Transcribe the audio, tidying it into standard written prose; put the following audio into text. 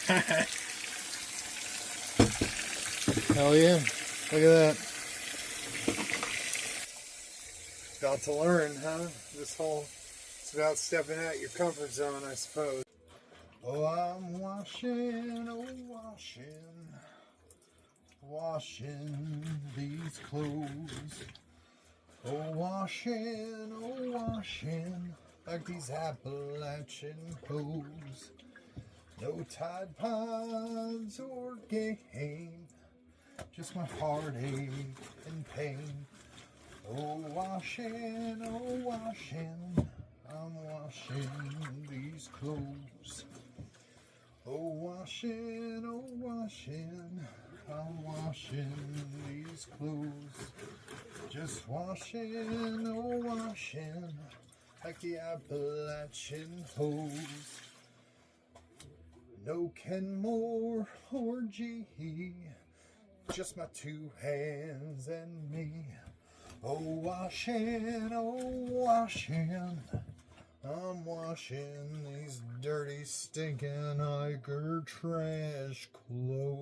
Hell yeah. Look at that. About to learn, huh? It's about stepping out your comfort zone, I suppose. Oh, I'm washing, washing these clothes. Oh, washing, like these Appalachian hose. No Tide Pods or game, just my heartache and pain. Oh, washing, I'm washing these clothes. Oh, washing, I'm washing these clothes. Just washing, like the Appalachian hose. No Kenmore or G, just my two hands and me. Oh, washing, I'm washing these dirty, stinking Iger trash clothes.